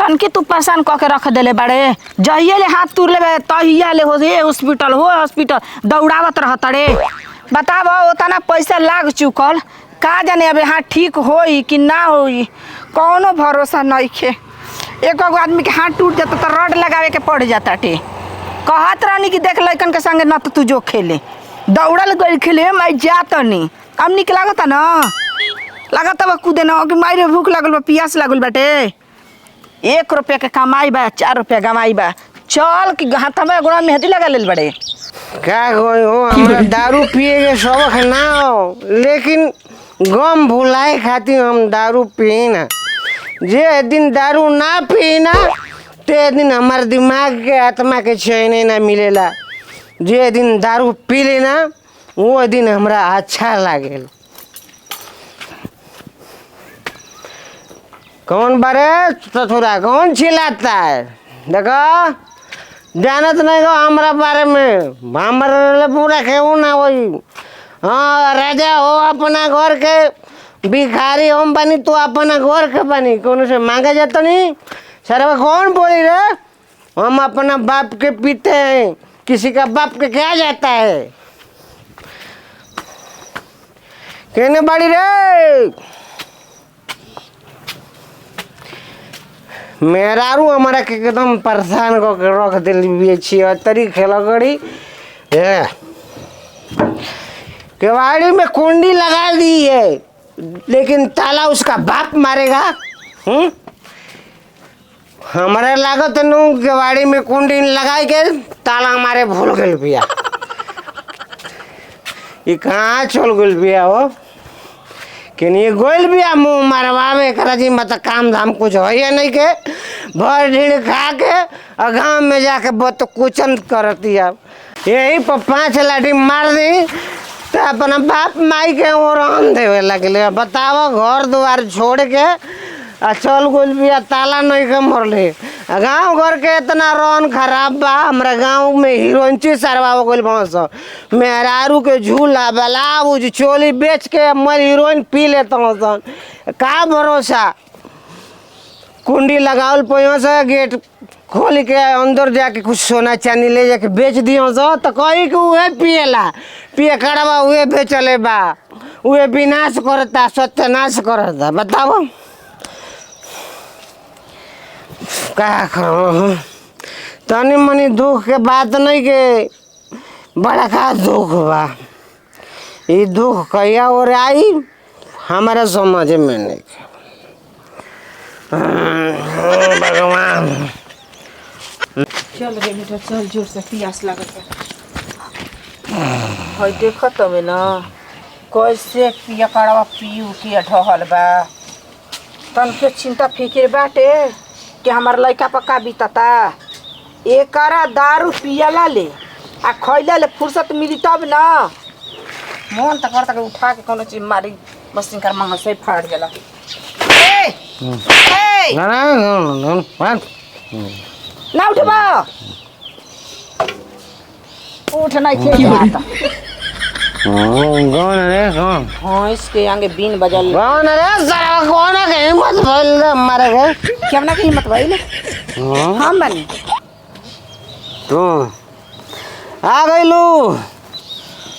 तनके तू परेशान कऽ के रख देले बाड़े। जहिए ले हाथ तुर लेबे तहिया ले हो हॉस्पिटल दौड़ावत रहत रे। बताब ओतना पैसा लाग चुकल, का जाने अब हाथ ठीक होई कि ना होई, कौनो भरोसा नइखे। एक आदमी के हाथ टूट जाता तो रड लगावे के पड़ जाता टे। कहत रहनी कि देख लइकन के संगे न तो तू जो खेले दौड़ल गई खेले मैं जातनी। अब निक लागता ना, लागता बा कूदे ना कि मारे भूख लागल बा पियास लागल बाटे। 1 रुपया के कमाई बा 4 रुपया कमाई बा, चल कि हाथ में गोड़ा मेहंदी लगा लेल बड़े। क्या कोई हो हमरा दारू पिए के शौक है ना हो, लेकिन गम भुलाए खातिर हम दारू पी ना। जे दिन दारू ना पी ना ते दिन हमारे दिमाग के आत्मा के चैन ना मिलेला। जे दिन दारू पी लेना वो दिन हमरा अच्छा लागेल। कौन बारे ससुरा कौन चिल्लाता है? देखो जानत नहीं हो हमारा बारे में, हमारे पूरा केहू ना होई। हाँ राजा हो अपना घर के, भिखारी हम बनी तू अपना घर के बनी, कौन से मांगे जाता नहीं। सर कौन बोली रे? हम अपना बाप के पीते हैं, किसी का बाप के क्या जाता है? कहने बाड़ी रे मेहरारू हमारा के एकदम परेशान को रख दिल तरी खेला गड़ी। केवाड़ी में कुंडी लगा दी है, लेकिन ताला उसका बाप मारेगा। हमारे लागत नु केवाड़ी में कुंडी लगाई के ताला हमारे भूल गल बिया। ये कहाँ चल गल बिया हो कि नहीं गोल बिया मुँह मारवावे करा जी। मत काम धाम कुछ हो या नहीं के भर ढीड़ खा के और गाँव में जाके बहुत कुचन करती है। यही पर 5 लाठी मार दी तो अपना बाप माई के ओरान देवे लगले। बताओ घर द्वार छोड़ के चल गोल बिया, ताला नहीं के मरले। गाँव घर के इतना रौन खराब बा, हमारा गाँव में हीरोइनची सरवा हो गई भास। मेहरारू के झूला ब्लाउज चोली बेच के मैं हीरोइन पी लेता हूँ सन। का भरोसा कुंडी लगावल पैसा से गेट खोल के अंदर जाके कुछ सोना चांदी ले जाके बेच दियो सो तो कही कि उहे पिएला, पिए कड़वा उहे बेचले बा, उहे विनाश करता सत्यानाश करता। बताओ क्या करो? तनी मनी दुख के बात नहीं के बड़ा का दुख बा। ये दुख कहिया और आई हमारा समझ में नहीं। भगवान चल रे बेटा चल, जोर से पियास लागत है। देखो तब ना कैसे पिया कड़वा पीऊ के ढहल बा। तन के चिंता फिक्र बाटे कि हमार लड़का पक्का बीतता। एकरा दारू पियला ले आ खैला ले फुर्सत मिली तब ना। मन तो करता के उठा के कोनो चीज मारी मशीन कर मांग से फाड़ जाला। ए ए ना उठबा, उठ नहीं थे आता। कौन रे कौन? हाँ इसके आगे बीन बजल। कौन रे सारा कौन है? हिम्मत बोल मारे गए क्या ना की हिम्मत भाई हम बनी तो आ गई लू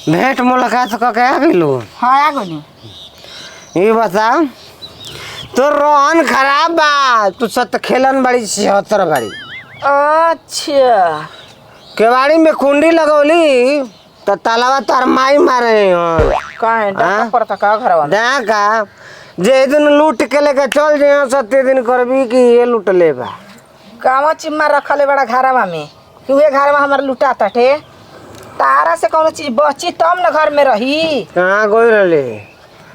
भेंट मुलाकात करके आ गई लू। हाँ आ गई। ये बता तो रोहन खराब बा, तू सत खेलन बड़ी 76 बड़ी। अच्छा केवाड़ी में कुंडी लगौली तो तालाबा तार माई मारे काहे डका पड़ता का घरवा में? का जे दिन लूट के लेके चल जाए सत्य दिन करबी कि ये लूट लेबा। कावा चिम्मा रखले बड़ा घरवा में कि उहे घरवा हमार लुटा ताटे। तारा से कोनो चीज बची तब न घर में रही। कहाँ गई रही?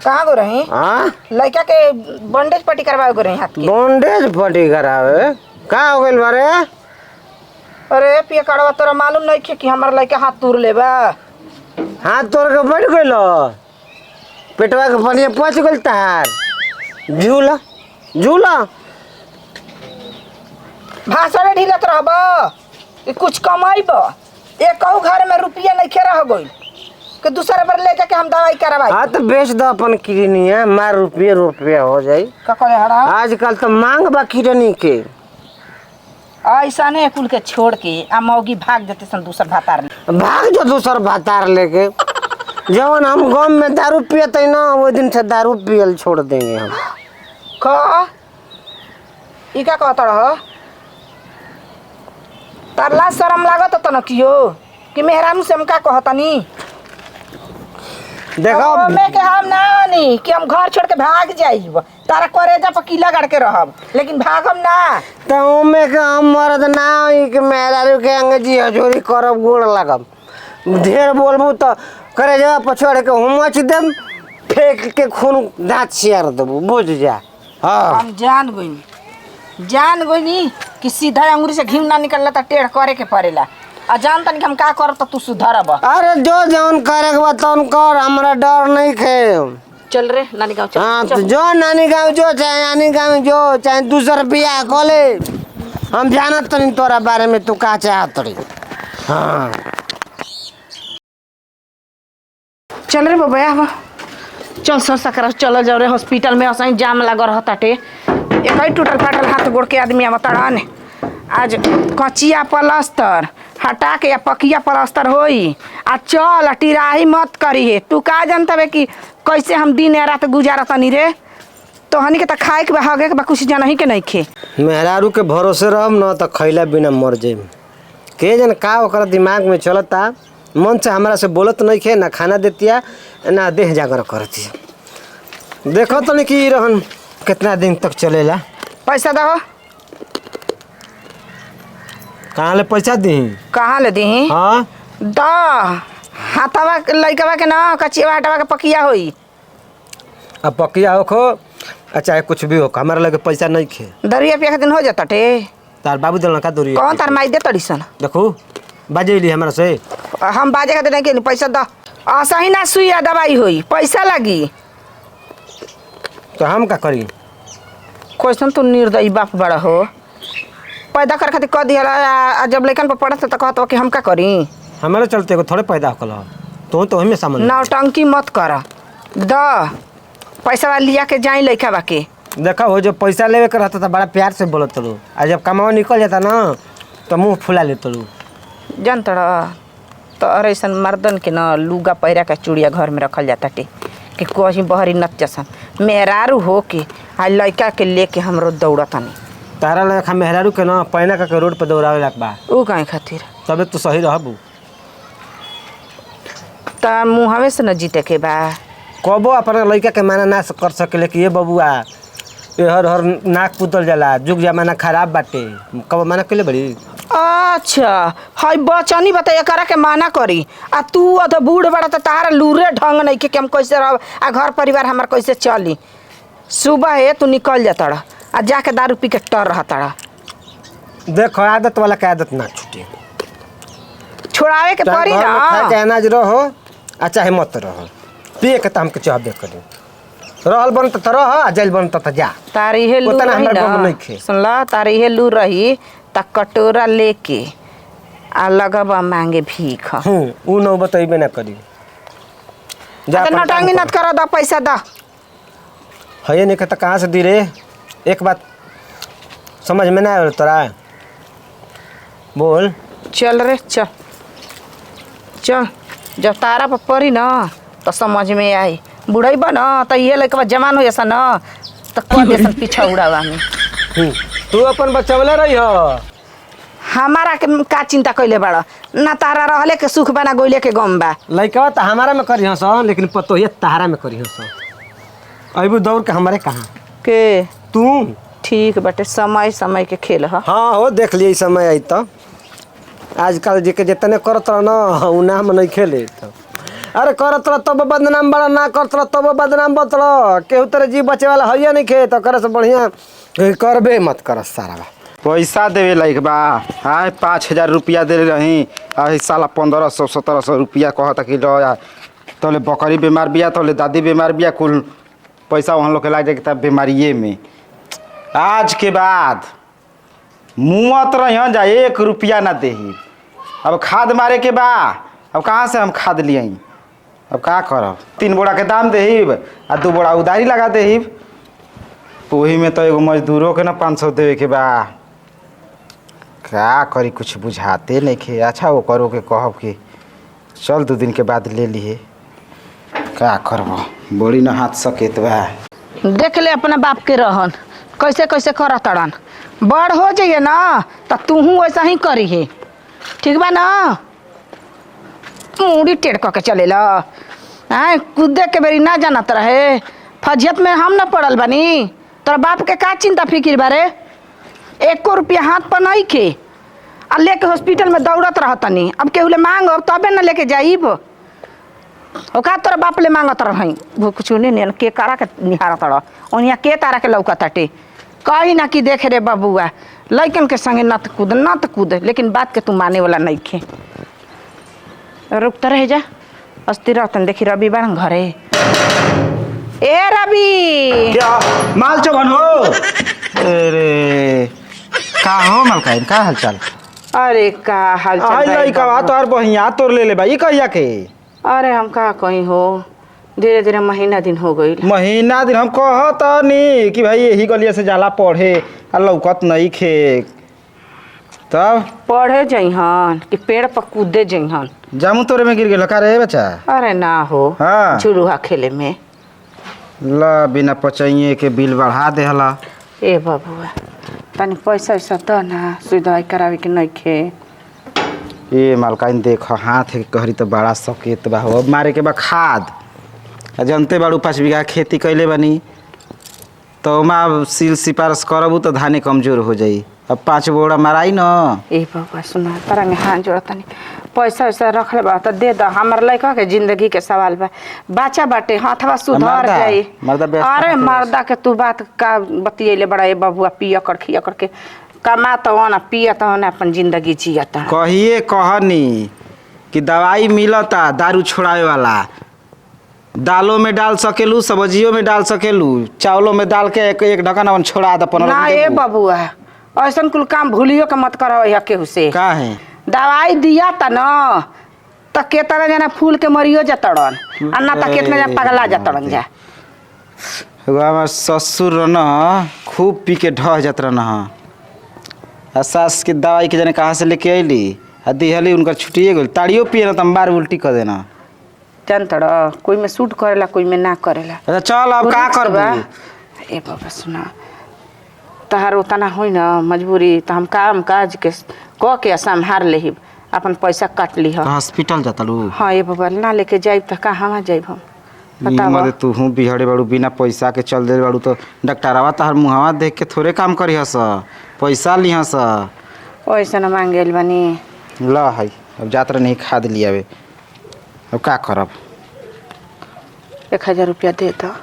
कहाँ गो रही? हाँ लड़का के बंडेज पट्टी करवाए गो रही हाथ के। बॉन्डेज पट्टी करावे का हो गइल बारे? अरे पिया कड़वा तोरा मालूम नहीं खे कि हमार लड़का हाथ तोड़ लेबा। हाथ तोड़ के बैठ गइल, पेटवा के पनिया पच गइल तार। झूला झूला भाषण ढीलत रहबा कि कुछ कमाइब। एक घर में रुपया नहीं खे रह गइल कि दूसरे बार ले जाके हम दवाई करवाई। हाँ तो बेच दो अपन किडनी है, मार रुपया हो जाई। का करे हड़ा? आजकल तो मांग बा किडनी के। ऐसा नहीं कुल के छोड़ के आ मौगी भाग जाते सन दूसर भातार ले। भाग जो दूसर भातार लेके। जवन हम गाँव में दारू पियते ना वो दिन से दारू पियल छोड़ देंगे हम। का ई का कहत रह? तारला शरम लागत त न कियो कि मेहरानू से हम का कहतनी? देखो मैं के हम ना नी कि हम घर छोड़ के भाग जाइब, तारा करेजा पर किला गाड़ के रहब, लेकिन भागम ना। तो में के हम मरद ना होई कि मेहरारू के अंग्रेजी हजूरी करब गोड़ लगब। ढेर बोलबू तो करेजा पर छोड़ के हुमच देम, फेंक के खून दांत छियार देबू, बुझ जा। हाँ हम जान गइनी कि सीधा अंगुरी से घी ना निकलला त टेढ़ करे के पड़ेला। आ जान तनी कि हम का करब त तू सुधरब। अरे जो जौन करे के बा तौन कर, हमरा डर नहीं खे। चल रे नानी गाँव चल। हाँ तो जो नानी गाँव जो चाहे नानी गाँव जो चाहे दूसर बियाह खोले, हम जानत नहीं तोरा बारे में, तू का चाहत रही। हाँ चल रे बाबा चल सर सकरा चल जाओ रे हॉस्पिटल में। असही जाम लगा रह ताटे, एक ही टूटल फाटल हाथ गोड़ के आदमी आवतड़न। आज कचिया प्लास्टर हटा के या पकिया प्लास्टर होई। आ चल टिराही मत करी। तू का जानता बे कि कैसे हम दिन रात गुजारतनी रे? तो हनी के त खाए के बा हगे के बा कुछ जानही के नहीं खे। मेहरारू के भरोसे रहम न तो खैला बिना मर जाइम। के जन का ओकरा दिमाग में चलता, मन से हमरा से बोलत नहीं खे, ना खाना देतिया ना देह जागर करती। देखो तो नहीं कि रहन कितना दिन तक चलेला। पैसा दहो। कहाँ ले पैसा दी? कहाँ ले दी? हाँ द हाथवा लइकवा के ना कचिया हटवा के पकिया होई। अब पकिया हो चाहे कुछ भी हो, हमारा लगे पैसा नहीं खे। दरिया पिया के दिन हो जाता टे। तार बाबू दिल का दूरी कौन तार माई दे तड़ीसन? देखो बाजेली हमरा से। हम बाजे खातिर नहीं के पैसा द। असही ना सुइया दवाई होई, पैसा लगी। तो हम का करी? क्वेश्चन तू निर्दयी बाप बड़ा हो। पैदा कर खातिर कह दिया, जब लइकन पर पड़त त कहत कि हम का करी? हमारे चलते को थोड़े पैदा होकल तो हमें सामान नौटंकी मत कर। द पैसा लिया के जाई लइका बाके। देखा हो जो पैसा लेवे के रहता था बड़ा प्यार से बोलत लो, आ जब कमावा निकल जाता ना तो मुंह फुला लेते लो। जानत तो अरे ऐसा मर्दन के ना लुगा पैरा के चूड़िया घर में रखल जाता टे कि कहीं बहरी नच जसन। मेहरारू हो के आ लइका के लेके हमरो दौड़तनी। तारा लगा मेहरारू के ना पैना का रोड पर दौड़ावे लग बा। ऊ काहे खातिर? तबे तो सही रहबू। त मुँहवे से न जीते के बा। कबो अपना लड़का के माना ना कर सकेले कि ये बबुआ ये हर हर नाक पुतल जाला, जुग जमाना खराब बाटे, कबो माना कइले बड़ी? अच्छा हाय बचनी बताइए करा के माना करी। आ तू अध बूढ़ बड़ा त तारा लूरे ढंग नहीं के हम कैसे रह आ घर परिवार हमार कैसे चली। सुबह है तू निकल जाता आ जाके दारू पी के टर रहता। देखो आदत वाला के आदत ना छूटे, छोड़ावे के पड़ी ना। चाहे अनाज रहो आ चाहे मत रहो, पिए के तो हमके चाहबे करी। रहल बन तो रह आ जाइल बन तो जा। तारी हे लू रही ना, सुनला तारी हे लू रही त कटोरा लेके आ लगबा मांगे भीख। ऊ न बतइबे ना करी। जा नटंगी नत कर, द पैसा द। है नहीं कहता कहाँ से दी रे? एक बात समझ में ना आया तोरा, बोल। चल रे चल चल, जब तारा पर पड़ी ना तो समझ में आई। बुढ़ई बा ना तो ये लइकवा जवान हो जैसा ना तो कह देसन पीछा उड़ावा में। तू अपन बचवले रही हो। हमारा के का चिंता कइले बड़ा ना? तारा रहले के सुख बना गोइले के गम बा। लइकवा तो हमारा में करी हस, लेकिन पतोहिया तारा में करी हस। अबू दौड़ के हमारे कहाँ के तू? ठीक बटे, समय समय के खेल ह। हाँ हो देख लिए समय आई तो आजकल जे के जितने करत रह ना उ नाम नहीं खेले तो। अरे करत रह तब बदनाम बड़ा, ना करत रह तब बदनाम बत रह। केहू तेरे जी बचे वाला है नहीं खे तो करे से बढ़िया करबे मत कर सारा। पैसा देवे लाइक बा। हाँ 5,000 रुपया दे रही, साला 1,500-1,700 रुपया कहता कि तोले बकरी बीमार बिया, तोले दादी बीमार बिया, कुल पैसा वहाँ लोग के लाग जाए बीमारिये में। आज के बाद मुँहत रही जा 1 रुपया ना देही। अब खाद मारे के बा, अब कहाँ से हम खाद लियाई? अब का करब? 3 बोरा के दाम देहिब आ 2 बोरा उधारी लगा देहिब। वही में तो एगो मजदूरों के ना 500 देवे के बा। का करी कुछ बुझाते नहीं खे। अच्छा वो करो के कहब कि चल 2 दिन के बाद ले लिए। का करब बड़ी न हाथ सकेत बा। देख ले अपने बाप के रहन कैसे कैसे कर तड़न। बड़ हो जाइए ना तो तूहू वैसा ही करी है। ठीक बा ना। मुड़ी टेढ़ के चले ला। आए कूदे के बेरी ना जानत रहे। फजियत में हम ना पड़ल बनी। तोरा बाप के का चिंता फिक्र बारे। 1 रुपया हाथ पर नहीं खे आ लेके हॉस्पिटल में दौड़त रहतनी। अब केहू ले मांग तबे ना लेके जाइब। ओका तोरा बाप ले मांगत रही कुछ नहीं के करा के निहारत रह ओनिया के तारा के लौकत हटे। कही ना कि देखे रे बबुआ लइकन के संगे नत कूद लेकिन बात के तू माने वाला नहीं खे। रुकता रह जा अस्थिर रहतन। देखी रवि बार घरे। ए रवि क्या माल चौबन हो। अरे का हो मलकाइन का हालचाल। अरे का हाल आई चाल लइका तोर बहिया तोर ले ले भाई कहिया के। अरे हम का कहीं हो धीरे धीरे महीना दिन हो गई। महीना दिन हम कहत नहीं कि भाई यही गलिया से जाला पढ़े आ लौकत नहीं खे। तब पढ़े जइहन कि पेड़ पर कूदे जइहन। जामू तोरे में गिर गेल का रे बच्चा। अरे ना हो हाँ। झुलुहा खेले में। ला बिना पचइए के बिल बढ़ा देहला। ए बबुआ तनी पैसा वैसा द ना सुई दवाई करावे के नहीं खे। ए मालकाइन देख हाथ के कहरी तो बड़ा सकेत बा हो। मारे के बा खाद जनते बाड़ू 5 बीघा खेती कैले बनी तो ओमा सील सिपारस करबू तो धाने कमजोर हो जाई। अब 5 बोरा माराई न। ए बबुआ सुना तारा में हाथ जोड़ तनी पैसा वैसा रख ले बा त दे द। हमर लइका के जिंदगी के सवाल बा। बच्चा बाटे हाथवा सुधर जाई। अरे मर्दा के तू बात का बतियले बड़ा। ए बबुआ पिया कर खिया करके कमाता हो ना पियता हो ना अपन जिंदगी जियता। कहिए कहनी कि दवाई मिलता दारू छोड़ावे वाला। दालों में डाल सकेलू सब्जियों में डाल सकेलू चावलों में डाल के एक ढक्कन अपन छोड़ा द 15 ना। ए बबुआ ऐसन कुल काम भूलियो के मत करो या केहू से। का है दवाई दिया त न त केतना जना फूल के मरियो जतड़न आ ना त केतना जना पगला जतड़न जा। हमार ससुर न खूब पी के ढह जात रहन। आ सास के दवाई के जाने कहाँ से लेके अइली आ दिहली उनकर छुट्टिए गइल। ताड़ियो पिए न त बार उल्टी कर देना। जानतड़ कोई में सूट करेला कोई में ना करेला। अच्छा चल अब का करबू। ए बाबा सुना तहार उतना होई ना मजबूरी त हम काम काज के क के संभार लेहिब अपन पैसा काट लीह। तो हॉस्पिटल जातलू। हाँ ए बाबा ना लेके जाइब त कहाँ जाइब हम बतावा। मदे तू हूँ बिहड़े बाड़ू बिना पैसा के चल दे बाड़ू तो डॉक्टरवा तहार मुहावा देख के थोड़े काम करी हस पैसा ली हस। पैसा न मांगेल बनी। ला है अब जात्रा नहीं खाद लियावे। अब का करब 1000 रुपया दे दो।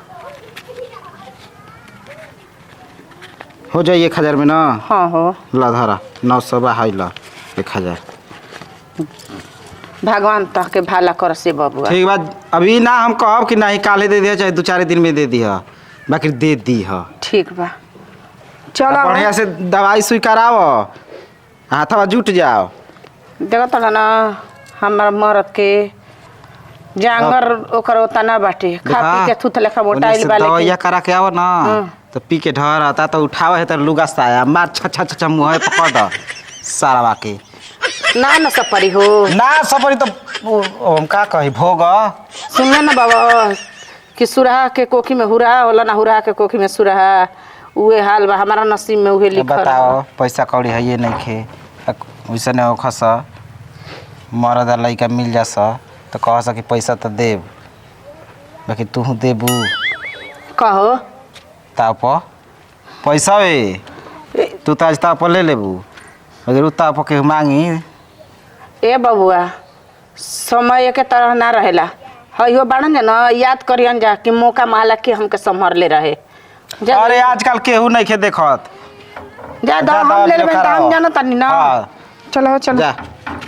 हो जाए 1000 में ना। हाँ हो ला धरा 900 बा है ला 1000। भगवान तह के भाला कर से बबुआ। ठीक बात अभी ना हम कहब कि नहीं काले दे दिया चाहे 2-4 दिन में दे दिया बाकी दे दी है। ठीक बा चलो बढ़िया से दवाई सुई कराओ हाथवा जुट जाओ। देखो तो ना हमार मरद के जांगर ओकर उतना बाटे खा पी के थूथ लेखा मोटाइल वाले दवाइया करा के आओ ना तो पी के ढर आता तो उठावा है तो लुगा साया मार छ मुँह पकड़ द सारा के ना न सपरी हो ना सपरी तो हम का कही भोग। सुनिए ना बाबा कि सुरहा के कोखी में हुरहा होला ना हुरहा के कोखी में सुरहा उहे हाल बा हमारा नसीब में उहे लिखल। बताओ पैसा कौड़ी है ये नहीं खे वैसे नहीं खस मरद लइका मिल जास तो कह सकी पैसा तो देब बाकी तू देबू कहो ताप पैसा वे तू तो आज ताप ले लेबू अगर ताप के मांगी। ए बबुआ समय के तरह ना रहेला हयो बाड़न ना याद करियन जा कि मौका माला के हमके संभर ले रहे। अरे आजकल केहू नहीं खे देखत जा हम ले लेबे त हम जानत नहीं ना। चलो चलो जा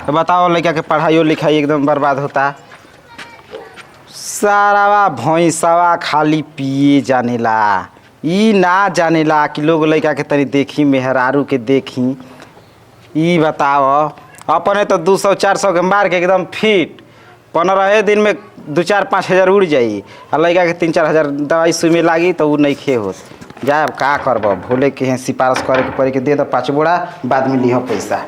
तो बताओ लड़का के पढ़ाई लिखाई एकदम बर्बाद होता। सारावा भैंसावा खाली पिए जानेला ई ना जानेला कि लोग लड़का के तनी देखी मेहरारू के देखी। ई बताओ अपने तो 200-400 के मार के एकदम फिट 15 दिन में 2-4-5 हज़ार उड़ जाई और लड़का के 3-4 हज़ार दवाई सुई में लागी तो वो नहीं खे होत। जाए का करब भोले के हैं सिफारिश करे के पड़े के दे दो 5 बोरा बाद में लिह पैसा।